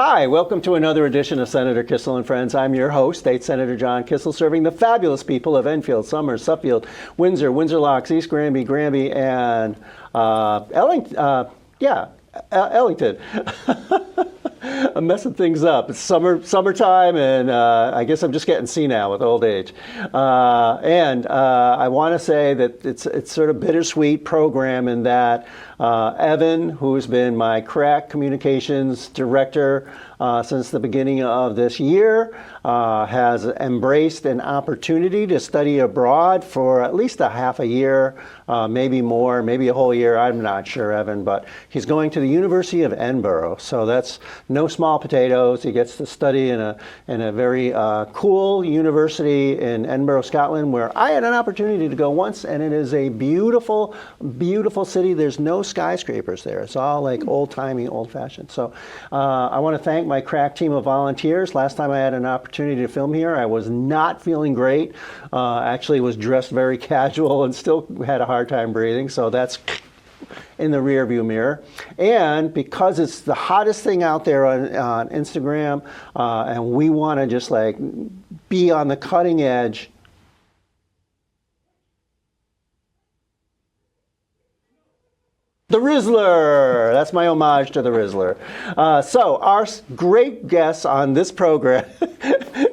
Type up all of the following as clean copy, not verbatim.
Hi, welcome to another edition of Senator Kissel and Friends. I'm your host, State Senator John Kissel, serving the fabulous people of Enfield, Somers, Suffield, Windsor, Windsor Locks, East Granby, and Ellington. I'm messing things up. It's summertime, and I guess I'm just getting senile with old age. I want to say that it's sort of bittersweet program in that Evan, who's been my crack communications director since the beginning of this year, has embraced an opportunity to study abroad for at least a half a year, maybe more, maybe a whole year. I'm not sure, Evan, but he's going to the University of Edinburgh, so that's no small potatoes. He gets to study in a very cool university in Edinburgh, Scotland, where I had an opportunity to go once, and it is a beautiful, beautiful city. There's no skyscrapers there. It's all like old-timey, old-fashioned. So I want to thank my crack team of volunteers. Last time I had an opportunity to film here, I was not feeling great. Actually was dressed very casual and still had a hard time breathing. So that's in the rearview mirror. And because it's the hottest thing out there on Instagram, and we want to just like be on the cutting edge, the Rizzler! That's my homage to the Rizzler. So our great guests on this program,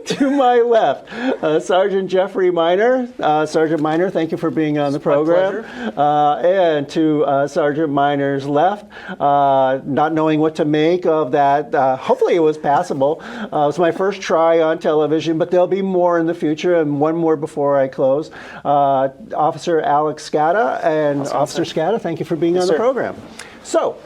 to my left, Sergeant Geoffrey Miner. Sergeant Miner, thank you for being on the program. And to Sergeant Miner's left, not knowing what to make of that, hopefully it was passable. It was my first try on television, but there'll be more in the future, and one more before I close. Officer Alex Scata, and awesome. Officer Scata, thank you for being on the program. So,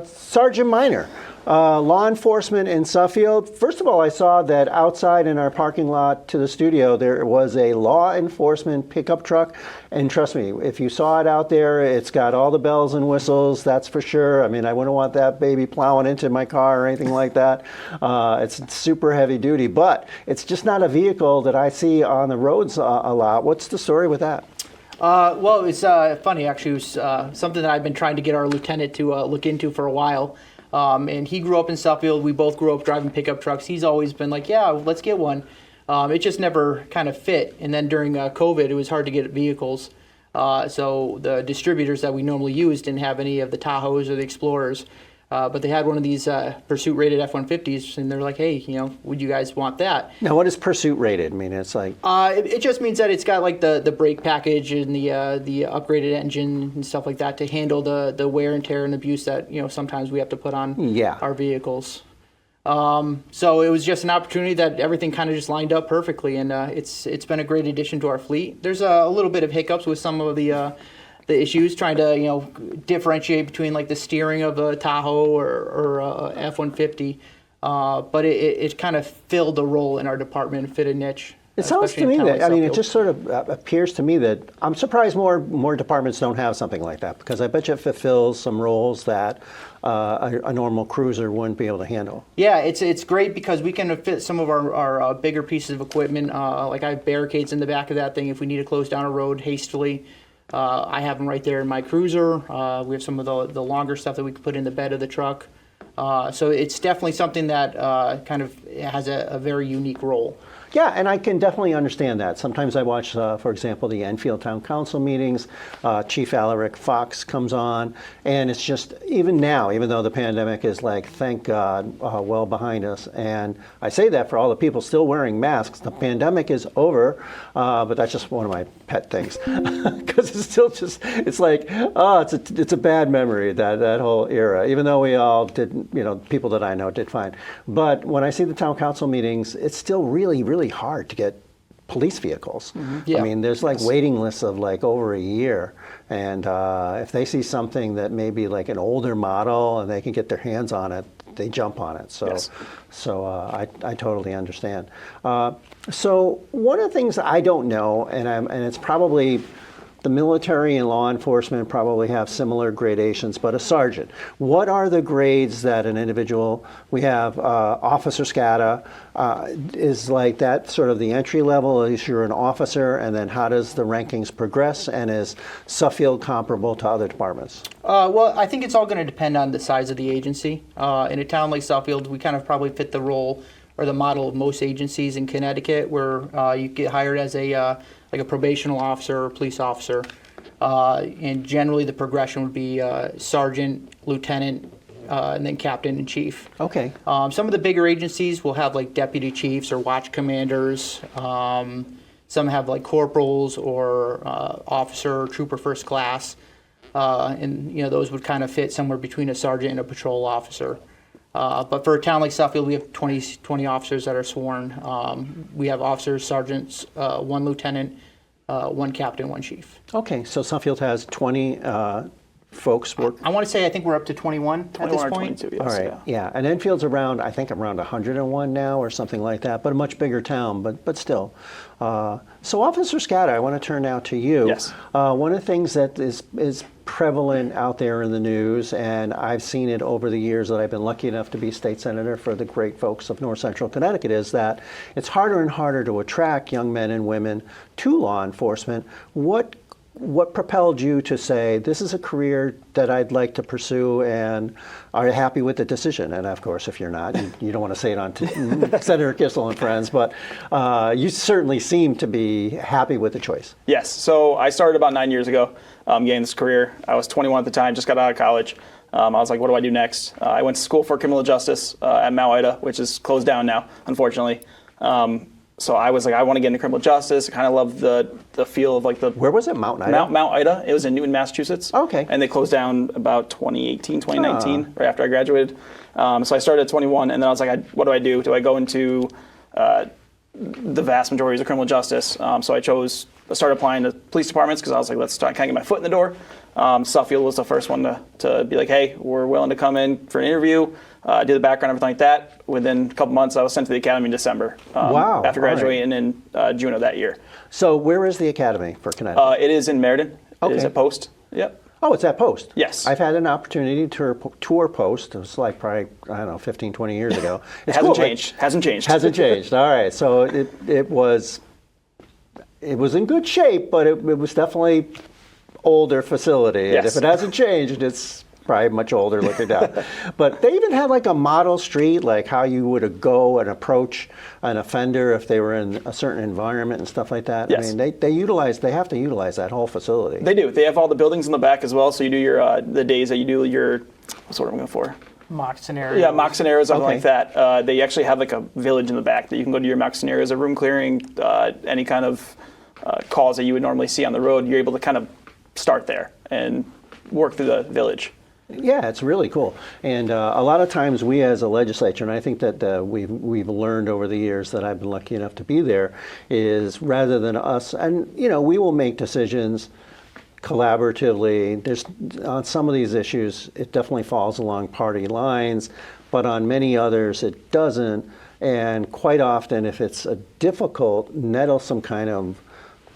Sergeant Miner, law enforcement in Suffield. First of all, I saw that outside in our parking lot to the studio, there was a law enforcement pickup truck. And trust me, if you saw it out there, it's got all the bells and whistles, that's for sure. I mean, I wouldn't want that baby plowing into my car or anything like that. It's super heavy duty, but it's just not a vehicle that I see on the roads a lot. What's the story with that? Well, it's funny, actually. It was something that I've been trying to get our lieutenant to look into for a while. And he grew up in Suffield. We both grew up driving pickup trucks. He's always been like, yeah, let's get one. It just never kind of fit. And then during COVID, it was hard to get vehicles. So the distributors that we normally use didn't have any of the Tahoes or the Explorers. But they had one of these pursuit rated F-150s, and they're like, hey, would you guys want that? Now, what is pursuit rated? I mean, it's like... It just means that it's got like the brake package and the upgraded engine and stuff like that to handle the wear and tear and abuse that, sometimes we have to put on our vehicles. So it was just an opportunity that everything kind of just lined up perfectly, and it's been a great addition to our fleet. There's a little bit of hiccups with some of the issues, trying to differentiate between like the steering of a Tahoe or F-150, but it kind of filled a role in our department and fit a niche. It sounds to me that, it just sort of appears to me that I'm surprised more departments don't have something like that, because I bet you it fulfills some roles that a normal cruiser wouldn't be able to handle. Yeah, it's great because we can fit some of our bigger pieces of equipment. Like I have barricades in the back of that thing if we need to close down a road hastily. I have them right there in my cruiser. We have some of the longer stuff that we can put in the bed of the truck. So it's definitely something that kind of has a very unique role. Yeah, and I can definitely understand that. Sometimes I watch, for example, the Enfield Town Council meetings. Chief Alaric Fox comes on, and it's just, even now, even though the pandemic is like, thank God, well behind us, and I say that for all the people still wearing masks. The pandemic is over, but that's just one of my pet things, because it's still just, it's like, it's a bad memory, that whole era, even though we all did, people that I know did fine. But when I see the town council meetings, it's still really, really hard to get police vehicles. Mm-hmm. Yeah. I mean, there's like waiting lists of like over a year, and if they see something that may be like an older model and they can get their hands on it, they jump on it. So, I totally understand. So one of the things I don't know, and it's probably the military and law enforcement probably have similar gradations, but a sergeant. What are the grades that an individual, we have Officer Scata, is like that sort of the entry level, is you're an officer, and then how does the rankings progress, and is Suffield comparable to other departments? Well, I think it's all going to depend on the size of the agency. In a town like Suffield, we kind of probably fit the role or the model of most agencies in Connecticut, where you get hired as a like a probational officer or police officer, and generally the progression would be sergeant, lieutenant, and then captain and chief. Okay. Some of the bigger agencies will have like deputy chiefs or watch commanders. Some have like corporals or officer or trooper first class, and those would kind of fit somewhere between a sergeant and a patrol officer. But for a town like Suffield, we have 20 officers that are sworn. We have officers, sergeants, one lieutenant, one captain, one chief. Okay, so Suffield has 20 folks work. I want to say I think we're up to 21 at this point. 22, yes. All right, yeah. And Enfield's around, I think around 101 now or something like that, but a much bigger town, but still. So Officer Scata, I want to turn now to you. Yes. One of the things that is prevalent out there in the news, and I've seen it over the years that I've been lucky enough to be state senator for the great folks of North Central Connecticut, is that it's harder and harder to attract young men and women to law enforcement. What propelled you to say, this is a career that I'd like to pursue, and are you happy with the decision? And of course, if you're not, you don't want to say it on Senator Kissel and friends, but you certainly seem to be happy with the choice. Yes. So I started about 9 years ago getting this career. I was 21 at the time, just got out of college. I was like, what do I do next? I went to school for criminal justice at Mount Ida, which is closed down now, unfortunately. So I was like, I want to get into criminal justice. I kind of love the feel of like the... Where was it, Mount Ida? Mount Ida. It was in Newton, Massachusetts. Okay. And they closed down about 2018, 2019, right after I graduated. So I started at 21, and then I was like, what do? Do I go into the vast majority of criminal justice? So I started applying to police departments because I was like, let's try kind of get my foot in the door. Suffield was the first one to be like, hey, we're willing to come in for an interview, do the background, everything like that. Within a couple months, I was sent to the academy in December. Wow. After graduating in June of that year. So where is the academy for Connecticut? It is in Meriden. Okay. It is at Post. Yep. Oh, it's at Post. Yes. I've had an opportunity to tour Post. It was like probably, I don't know, 15, 20 years ago. It hasn't changed. Hasn't changed. Hasn't changed. All right. So it was in good shape, but it was definitely older facility. Yes. And if it hasn't changed, it's probably much older looking down. But they even had like a model street, like how you would go and approach an offender if they were in a certain environment and stuff like that. Yes. I mean, they have to utilize that whole facility. They do. They have all the buildings in the back as well. So you do your the days that you do your, what's the word I'm going for? Mock scenarios. Yeah, mock scenarios, something Okay. like that. They actually have like a village in the back that you can go to your mock scenarios, a room clearing, any kind of calls that you would normally see on the road. You're able to kind of start there and work through the village. Yeah, it's really cool. And a lot of times we as a legislature, and I think that we've learned over the years that I've been lucky enough to be there, is rather than us, and we will make decisions collaboratively. There's on some of these issues, it definitely falls along party lines, but on many others it doesn't. And quite often, if it's a difficult, nettlesome kind of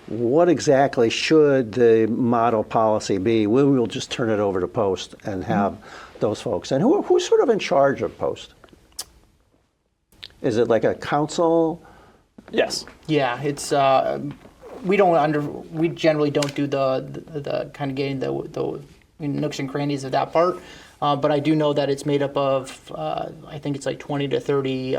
what exactly should the model policy be, we will just turn it over to Post and have those folks. And who's sort of in charge of Post? Is it like a council? Yes. Yeah, it's we generally don't do the kind of getting the nooks and crannies of that part. But I do know that it's made up of I think it's like 20 to 30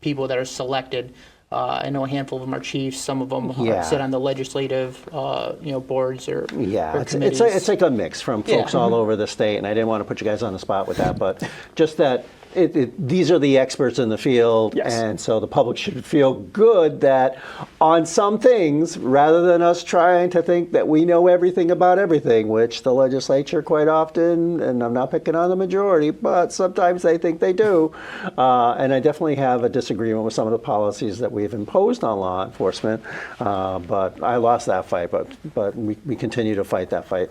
people that are selected. I know a handful of them are chiefs. Some of them sit on the legislative, boards or or committees. It's like a mix from folks all over the state, and I didn't want to put you guys on the spot with that, but just that these are the experts in the field, Yes. and so the public should feel good that on some things, rather than us trying to think that we know everything about everything, which the legislature quite often, and I'm not picking on the majority, but sometimes they think they do, and I definitely have a disagreement with some of the policies that we've imposed on law enforcement, but I lost that fight, but we continue to fight that fight,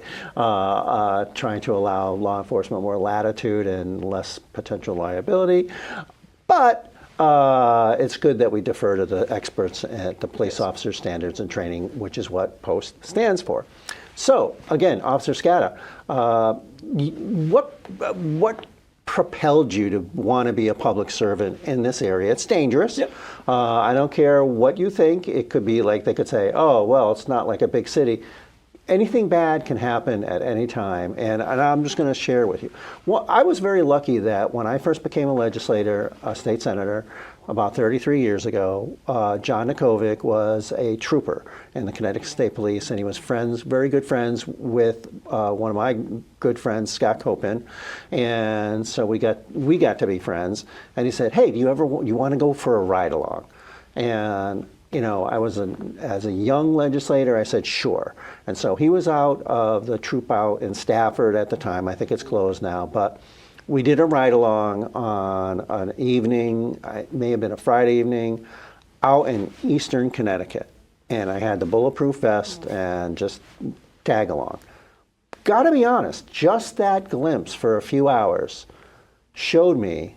trying to allow law enforcement more latitude and less potential liability. But It's good that we defer to the experts at the Police Officer Standards and Training, which is what POST stands for. So, again, Officer Scata, what propelled you to want to be a public servant in this area? It's dangerous. Yep. I don't care what you think. It could be like they could say, oh, well, it's not like a big city. Anything bad can happen at any time, and I'm just going to share with you. Well, I was very lucky that when I first became a legislator, a state senator, about 33 years ago, John Nikovic was a trooper in the Connecticut State Police, and he was very good friends with one of my good friends, Scott Copen, and so we got to be friends. And he said, "Hey, you want to go for a ride along?" And as a young legislator, I said, sure. And so he was out of the troop out in Stafford at the time. I think it's closed now. But we did a ride-along on an evening, it may have been a Friday evening, out in eastern Connecticut. And I had the bulletproof vest and just tag along. Gotta be honest, just that glimpse for a few hours showed me,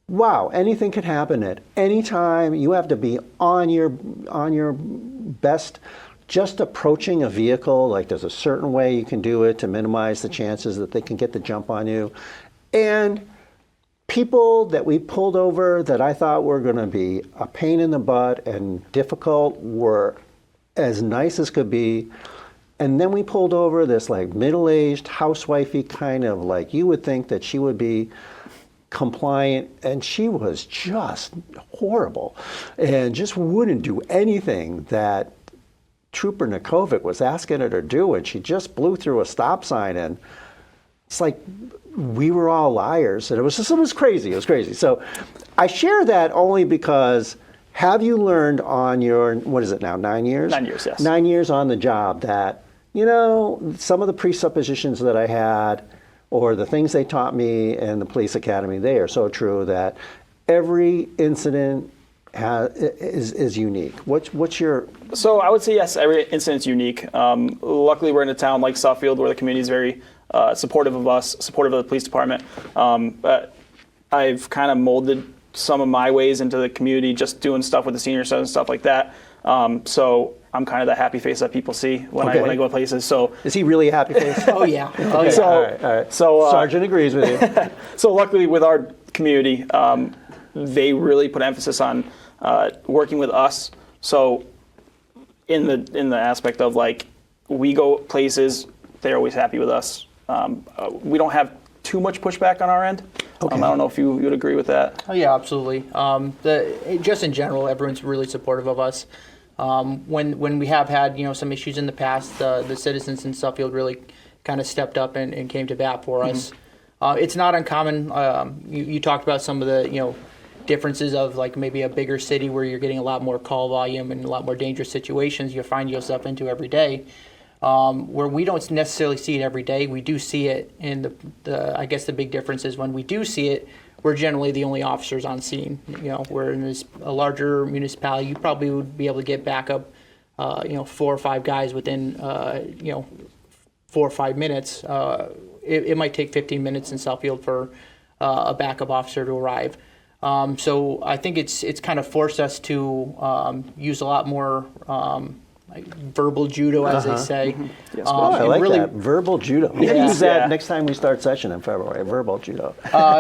wow, anything could happen at any time. You have to be on your best. Just approaching a vehicle, like there's a certain way you can do it to minimize the chances that they can get the jump on you. And people that we pulled over that I thought were going to be a pain in the butt and difficult were as nice as could be. And then we pulled over this like middle-aged housewifey kind of like, you would think that she would be compliant, and she was just horrible and just wouldn't do anything that Trooper Nikovic was asking her to do, and she just blew through a stop sign, and it's like we were all liars, and it was crazy. So I share that only because, have you learned on your, what is it now, 9 years? 9 years, yes. 9 years on the job that, some of the presuppositions that I had or the things they taught me in the police academy, they are so true that every incident is unique. What's your... So I would say yes, every incident's unique. Luckily, we're in a town like Suffield where the community is very supportive of us, supportive of the police department. But I've kind of molded some of my ways into the community, just doing stuff with the senior center and stuff like that. So I'm kind of the happy face that people see when I go places. So is he really a happy face? Oh yeah. Okay. So, all right. So Sergeant agrees with you. So luckily with our community, they really put emphasis on working with us. So in the aspect of like, we go places, they're always happy with us. We don't have too much pushback on our end. Okay. I don't know if you would agree with that. Oh yeah, absolutely. Just in general, everyone's really supportive of us. When we have had some issues in the past, the citizens in Suffield really kind of stepped up and came to bat for us. It's not uncommon. You talked about some of the differences of like maybe a bigger city where you're getting a lot more call volume and a lot more dangerous situations you find yourself into every day. Where we don't necessarily see it every day, we do see it. And I guess the big difference is when we do see it, we're generally the only officers on scene. Where in a larger municipality, you probably would be able to get backup, 4 or 5 guys within, 4 or 5 minutes. It might take 15 minutes in Suffield for a backup officer to arrive. So I think it's kind of forced us to use a lot more verbal judo, as they say. Yes, I like that. Verbal judo. I'm going to use that Yeah. next time we start session in February. Verbal judo.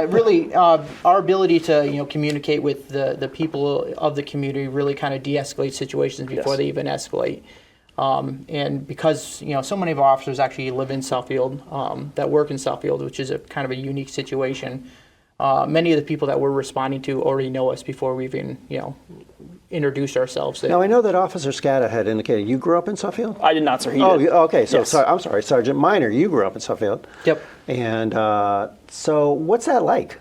Really, our ability to communicate with the people of the community really kind of de-escalate situations before they even escalate. And because so many of our officers actually live in Suffield, that work in Suffield, which is a kind of a unique situation. Many of the people that we're responding to already know us before we even introduce ourselves. Now, I know that Officer Scata had indicated you grew up in Suffield? I did not, sir. He Oh, did. okay. So, Yes. I'm sorry, Sergeant Minor, you grew up in Suffield. Yep. And so what's that like?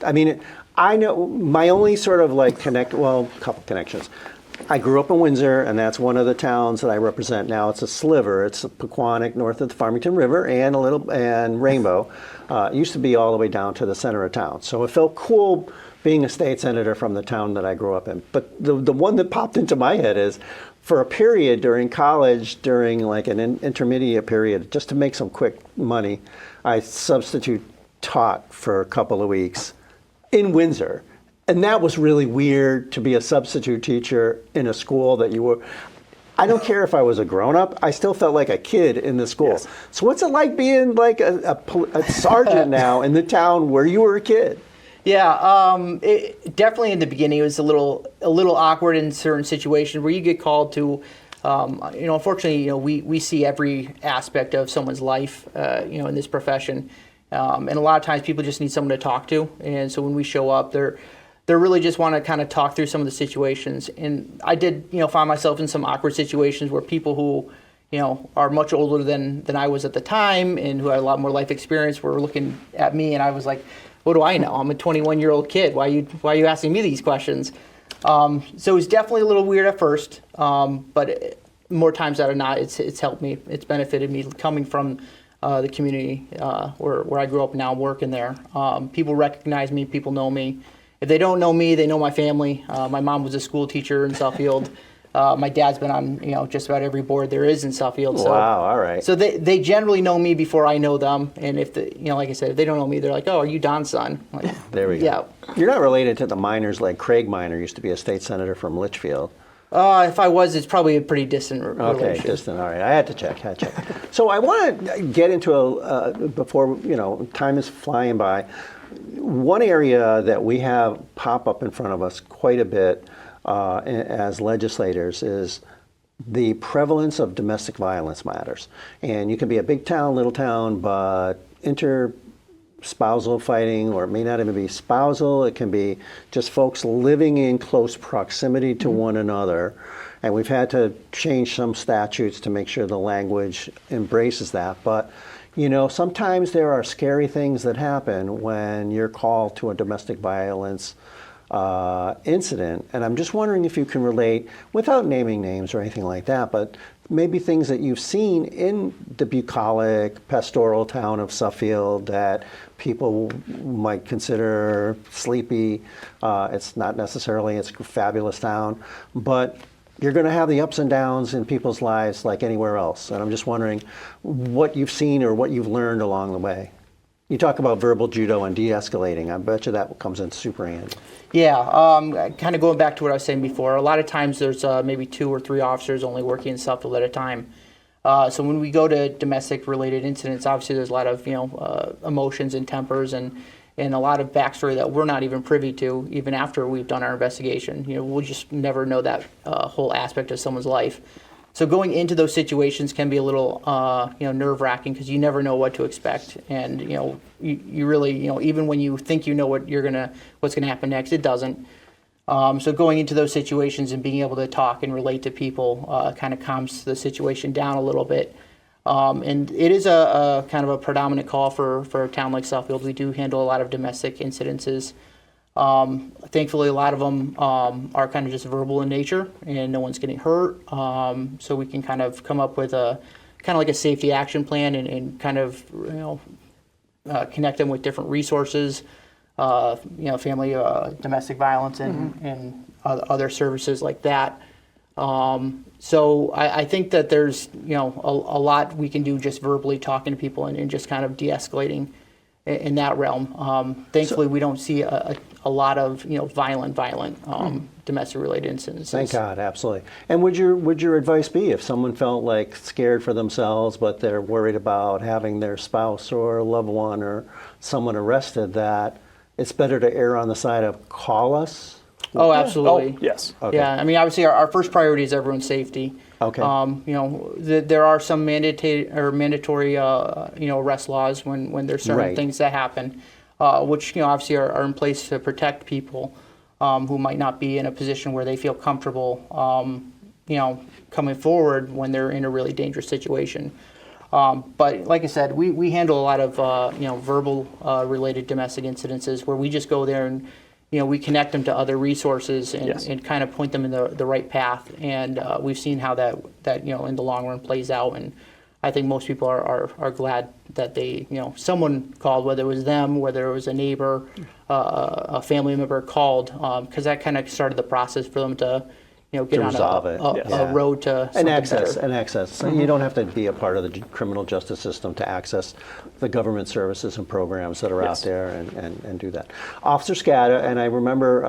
I mean, I know my only sort of like couple connections. I grew up in Windsor, and that's one of the towns that I represent now. It's a sliver. It's Pequannock, north of the Farmington River, and Rainbow. It used to be all the way down to the center of town. So it felt cool being a state senator from the town that I grew up in. But the one that popped into my head is, for a period during college, during like an intermediate period, just to make some quick money, I substitute taught for a couple of weeks in Windsor. And that was really weird to be a substitute teacher in a school that you were. I don't care if I was a grown-up, I still felt like a kid in the school. Yes. So what's it like being like a sergeant now in the town where you were a kid? Yeah, definitely in the beginning it was a little awkward in certain situations where you get called to, unfortunately, we see every aspect of someone's life, in this profession, and a lot of times people just need someone to talk to, and so when we show up, they really just want to kind of talk through some of the situations, and I did, find myself in some awkward situations where people who, are much older than I was at the time and who had a lot more life experience were looking at me, and I was like, what do I know? I'm a 21-year-old kid. Why are you asking me these questions? So it was definitely a little weird at first, but more times than not, it's helped me. It's benefited me coming from the community where I grew up now, working there. People recognize me. People know me. If they don't know me, they know my family. My mom was a school teacher in Suffield. My dad's been on, just about every board there is in Suffield. So, wow, all right. So they generally know me before I know them. And if like I said, if they don't know me, they're like, "Oh, are you Don's son?" Like, there we go. Yeah. You're not related to the miners like Craig Miner used to be a state senator from Litchfield. If I was, it's probably a pretty distant relation. Okay, distant. All right, I had to check. So I want to get into before time is flying by. One area that we have pop up in front of us quite a bit as legislators is the prevalence of domestic violence matters. And you can be a big town, little town, but interspousal fighting, or it may not even be spousal, it can be just folks living in close proximity to one another. And we've had to change some statutes to make sure the language embraces that. But sometimes there are scary things that happen when you're called to a domestic violence incident. And I'm just wondering if you can relate, without naming names or anything like that, but maybe things that you've seen in the bucolic, pastoral town of Suffield that people might consider sleepy. It's not necessarily, it's a fabulous town, but you're going to have the ups and downs in people's lives like anywhere else. And I'm just wondering what you've seen or what you've learned along the way. You talk about verbal judo and de-escalating. I bet you that comes in super handy. Yeah, kind of going back to what I was saying before, a lot of times there's maybe 2 or 3 officers only working in Suffield at a time. So when we go to domestic-related incidents, obviously there's a lot of emotions and tempers and a lot of backstory that we're not even privy to, even after we've done our investigation. We'll just never know that whole aspect of someone's life. So going into those situations can be a little, nerve-wracking because you never know what to expect, and you really, even when you think you know what's gonna happen next, it doesn't. So going into those situations and being able to talk and relate to people kind of calms the situation down a little bit. And it is a kind of a predominant call for a town like Suffield. We do handle a lot of domestic incidences. Thankfully, a lot of them are kind of just verbal in nature, and no one's getting hurt. So we can kind of come up with a kind of like a safety action plan and kind of connect them with different resources, family domestic violence and other services like that. So I think that there's a lot we can do just verbally talking to people and just kind of de-escalating in that realm. Thankfully, we don't see a lot of violent domestic related incidents. Thank God, absolutely. And would your advice be if someone felt like scared for themselves, but they're worried about having their spouse or loved one or someone arrested, that it's better to err on the side of call us? Oh, absolutely. Oh, yes. Okay. Yeah, I mean, obviously, our first priority is everyone's safety. Okay. There are some mandatory arrest laws when there's certain Right. things that happen, which obviously are in place to protect people who might not be in a position where they feel comfortable, coming forward when they're in a really dangerous situation. But like I said, we handle a lot of verbal related domestic incidences where we just go there and we connect them to other resources and, Yes. and kind of point them in the right path. And we've seen how that in the long run plays out. And I think most people are glad that they someone called, whether it was them, whether it was a neighbor, a family member called, because that kind of started the process for them to get on resolve it. a road to something better. And access. So you don't have to be a part of the criminal justice system to access the government services and programs that are out there and do that. Officer Scata, and I remember,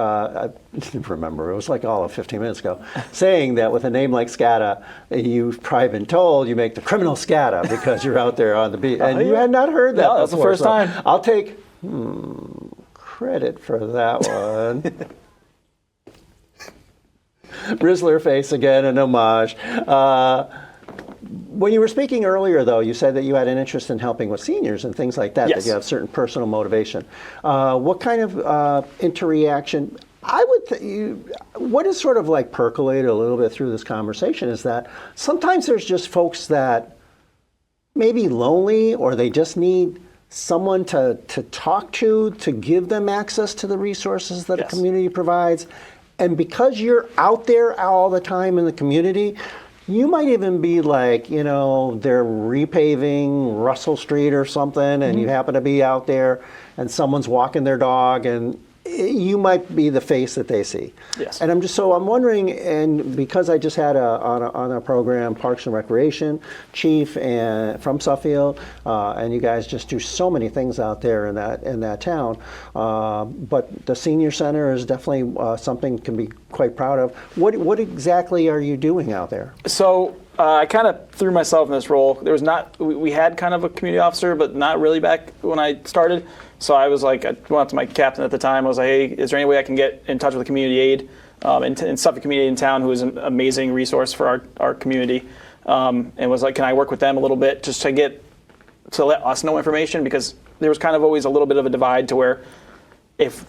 it was like all of 15 minutes ago, saying that with a name like Scata, you've probably been told you make the criminal Scata because you're out there on the beat. And you had not heard that before. That's the first time. I'll take credit for that one. Rizzler face again, an homage. When you were speaking earlier, though, you said that you had an interest in helping with seniors and things like that, Yes. that you have certain personal motivation. What kind of interaction, what is sort of like percolated a little bit through this conversation is that sometimes there's just folks that may be lonely or they just need someone to talk to give them access to the resources that a community provides. And because you're out there all the time in the community, you might even be like, they're repaving Russell Street or something, and you happen to be out there, and someone's walking their dog, and you might be the face that they see. Yes. And I'm wondering, and because I just had on a program, Parks and Recreation chief and from Suffield, and you guys just do so many things out there in that town. But the senior center is definitely something can be quite proud of. What exactly are you doing out there? So I kind of threw myself in this role. We had kind of a community officer, but not really back when I started. So I was like, I went up to my captain at the time. I was like, hey, is there any way I can get in touch with a community aide in Suffolk community in town who is an amazing resource for our community? And was like, can I work with them a little bit just to let us know information? Because there was kind of always a little bit of a divide to where if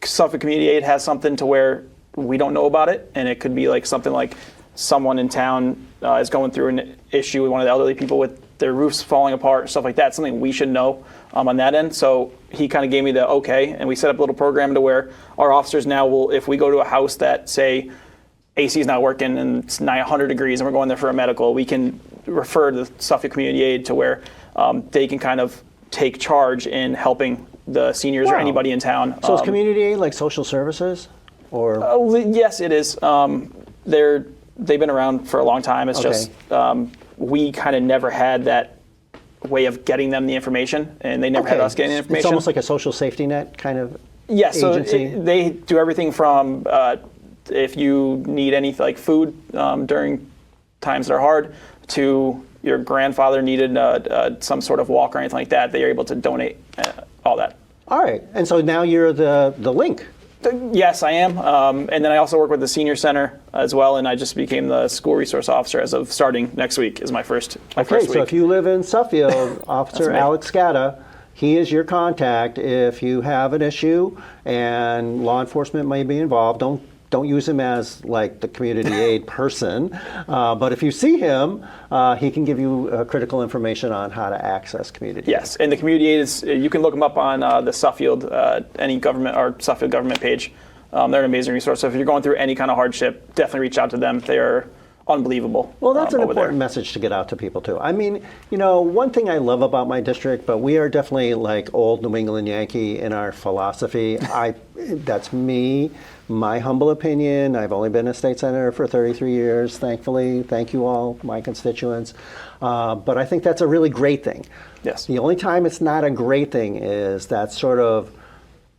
Suffolk community aide has something to where we don't know about it, and it could be like something like someone in town is going through an issue with one of the elderly people with their roofs falling apart, stuff like that, something we should know on that end. So he kind of gave me the okay, and we set up a little program to where our officers now will, if we go to a house that, say, AC is not working and it's 100 degrees and we're going there for a medical, we can refer to the Suffolk Community Aid to where they can kind of take charge in helping the seniors or anybody in town. So is community aid like social services? Or yes, it is. They've been around for a long time. It's just we kind of never had that way of getting them the information, and they never had us getting the information. It's almost like a social safety net kind of agency. So they do everything from if you need any like food during times that are hard, to your grandfather needed some sort of walk or anything like that, they are able to donate all that. All right, and so now you're the link. Yes, I am. And then I also work with the senior center as well, and I just became the school resource officer as of starting next week is my first week. So if you live in Suffield, Officer Alex Scata, he is your contact if you have an issue and law enforcement may be involved. Don't use him as like the community aid person, but if you see him, he can give you critical information on how to access community aid. Yes, and the community aid is, you can look them up on the Suffield, any government or Suffield government page. They're an amazing resource. So if you're going through any kind of hardship, definitely reach out to them. They are unbelievable. Well, that's an important message to get out to people too. I mean, one thing I love about my district, but we are definitely like old New England Yankee in our philosophy. That's me. My humble opinion. I've only been a state senator for 33 years, thankfully. Thank you all, my constituents. But I think that's a really great thing. Yes. The only time it's not a great thing is that sort of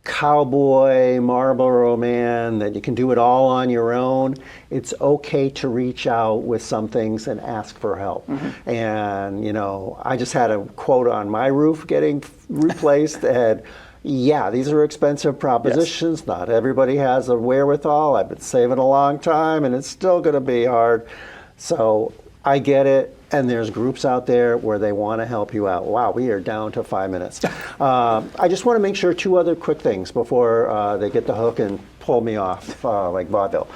cowboy Marlboro man that you can do it all on your own. It's okay to reach out with some things and ask for help. Mm-hmm. And, I just had a quote on my roof getting replaced and yeah, these are expensive propositions. Yes. Not everybody has the wherewithal. I've been saving a long time, and it's still going to be hard. So I get it, and there's groups out there where they want to help you out. Wow, we are down to 5 minutes. I just want to make sure 2 other quick things before they get the hook and pull me off like vaudeville.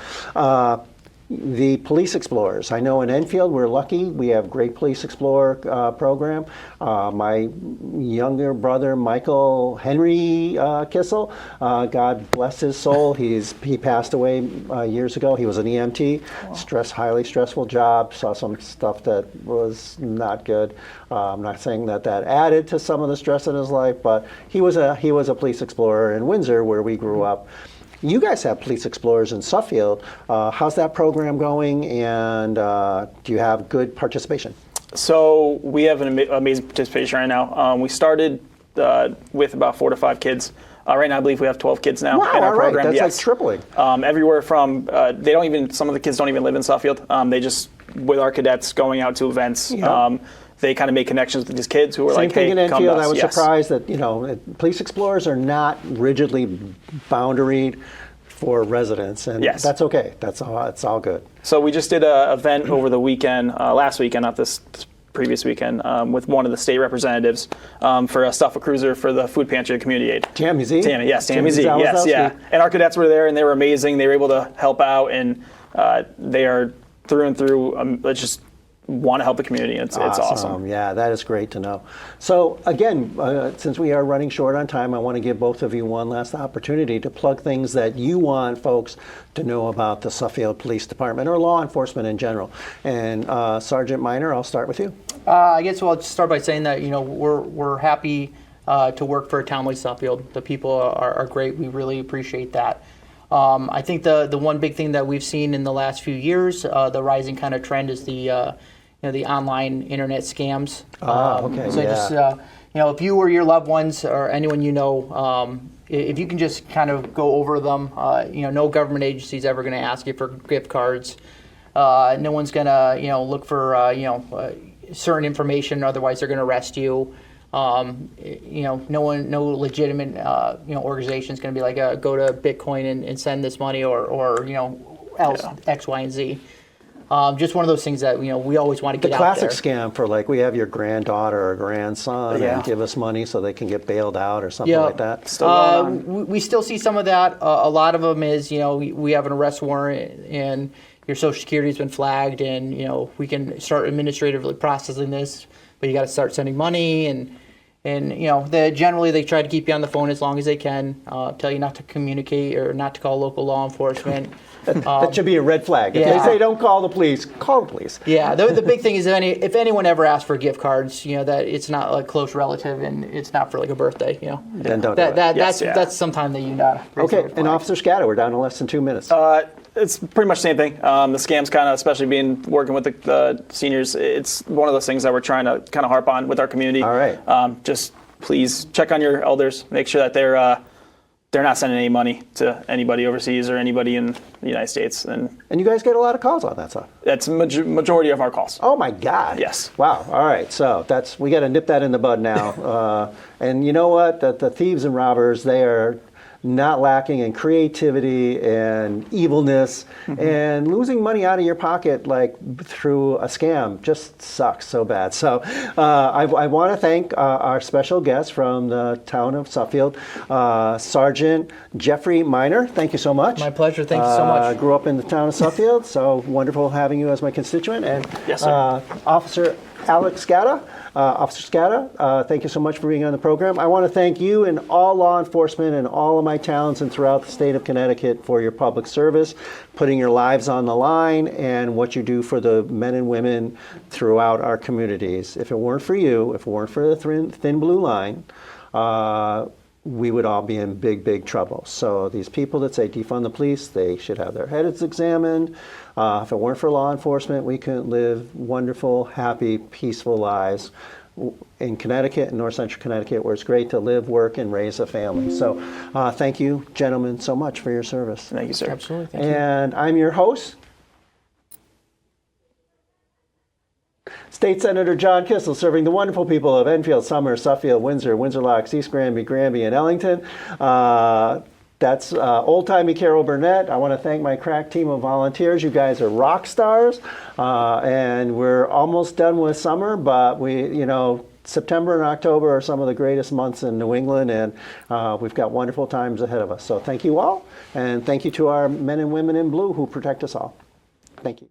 The Police Explorers. I know in Enfield we're lucky. We have great Police Explorer program. My younger brother, Michael Henry Kissel, God bless his soul. He passed away years ago. He was an EMT. Wow. Highly stressful job. Saw some stuff that was not good. I'm not saying that added to some of the stress in his life, but he was a Police Explorer in Windsor where we grew up. you guys have Police Explorers in Suffield. How's that program going, and do you have good participation? So we have an amazing participation right now. We started with about 4 to 5 kids. Right now, I believe we have 12 kids now in our program. That's yes. like tripling. Everywhere from some of the kids don't even live in Suffield. They just, with our cadets going out to events, they kind of make connections with these kids who are Same like, thing hey, in come to Enfield. us. I was Yes. surprised that Police Explorers are not rigidly boundaried for residents, and that's okay. It's all good. So we just did an event over the weekend, last weekend, not this previous weekend, with one of the state representatives for a Suffolk Cruiser for the food pantry community aid. Tammy Z? Tammy Z, yes, yeah. And our cadets were there, and they were amazing. They were able to help out, and they are through and through, just want to help the community. It's awesome. Yeah, that is great to know. So again, since we are running short on time, I want to give both of you one last opportunity to plug things that you want folks to know about the Suffield Police Department or law enforcement in general. And Sergeant Minor, I'll start with you. I guess I'll just start by saying that we're happy to work for a town like Suffield. The people are great. We really appreciate that. I think the one big thing that we've seen in the last few years, the rising kind of trend is the online internet scams. Okay. So just if you or your loved ones or anyone if you can just kind of go over them, no government agency is ever going to ask you for gift cards. No one's going to look for certain information, otherwise they're going to arrest you. No legitimate organization is going to be like, go to Bitcoin and send this money or else X, Y, and Z. Just one of those things that we always want to get out there. The classic scam for we have your granddaughter or grandson and give us money so they can get bailed out or something like that. Still going on. We still see some of that. A lot of them is we have an arrest warrant and your Social Security has been flagged, and we can start administratively processing this, but you got to start sending money and generally they try to keep you on the phone as long as they can, tell you not to communicate or not to call local law enforcement. That should be a red flag. If they say don't call the police, call the police. Yeah, the big thing is if anyone ever asks for gift cards, that it's not a close relative and it's not for a birthday. Then don't do it. That's sometime that you not. Okay, and Officer Scata, we're down to less than 2 minutes. It's pretty much the same thing. The scams kind of, especially working with the seniors, it's one of those things that we're trying to kind of harp on with our community. All right. Just please check on your elders. Make sure that they're not sending any money to anybody overseas or anybody in the United States. And you guys get a lot of calls on that stuff. That's majority of our calls. Oh my God. Yes. Wow. All right. So we got to nip that in the bud now. And you know what? The thieves and robbers, they are not lacking in creativity and evilness, and losing money out of your pocket through a scam just sucks so bad. So I want to thank our special guest from the town of Suffield, Sergeant Geoffrey Minor. Thank you so much. My pleasure. Thank you so much. I grew up in the town of Suffield, so wonderful having you as my constituent. And yes, sir. Officer Alex Scata. Officer Scata, thank you so much for being on the program. I want to thank you and all law enforcement and all of my towns and throughout the state of Connecticut for your public service, putting your lives on the line, and what you do for the men and women throughout our communities. If it weren't for you, if it weren't for the thin blue line, we would all be in big, big trouble. So these people that say defund the police, they should have their heads examined. If it weren't for law enforcement, we couldn't live wonderful, happy, peaceful lives in Connecticut and North Central Connecticut, where it's great to live, work, and raise a family. So thank you, gentlemen, so much for your service. Thank you, sir. Absolutely. Thank you. And I'm your host, State Senator John Kissel, serving the wonderful people of Enfield, Somers, Suffield, Windsor, Windsor Locks, East Granby, Granby, and Ellington. That's old-timey Carol Burnett. I want to thank my crack team of volunteers. You guys are rock stars. And we're almost done with summer, but September and October are some of the greatest months in New England, and we've got wonderful times ahead of us. So thank you all, and thank you to our men and women in blue who protect us all. Thank you.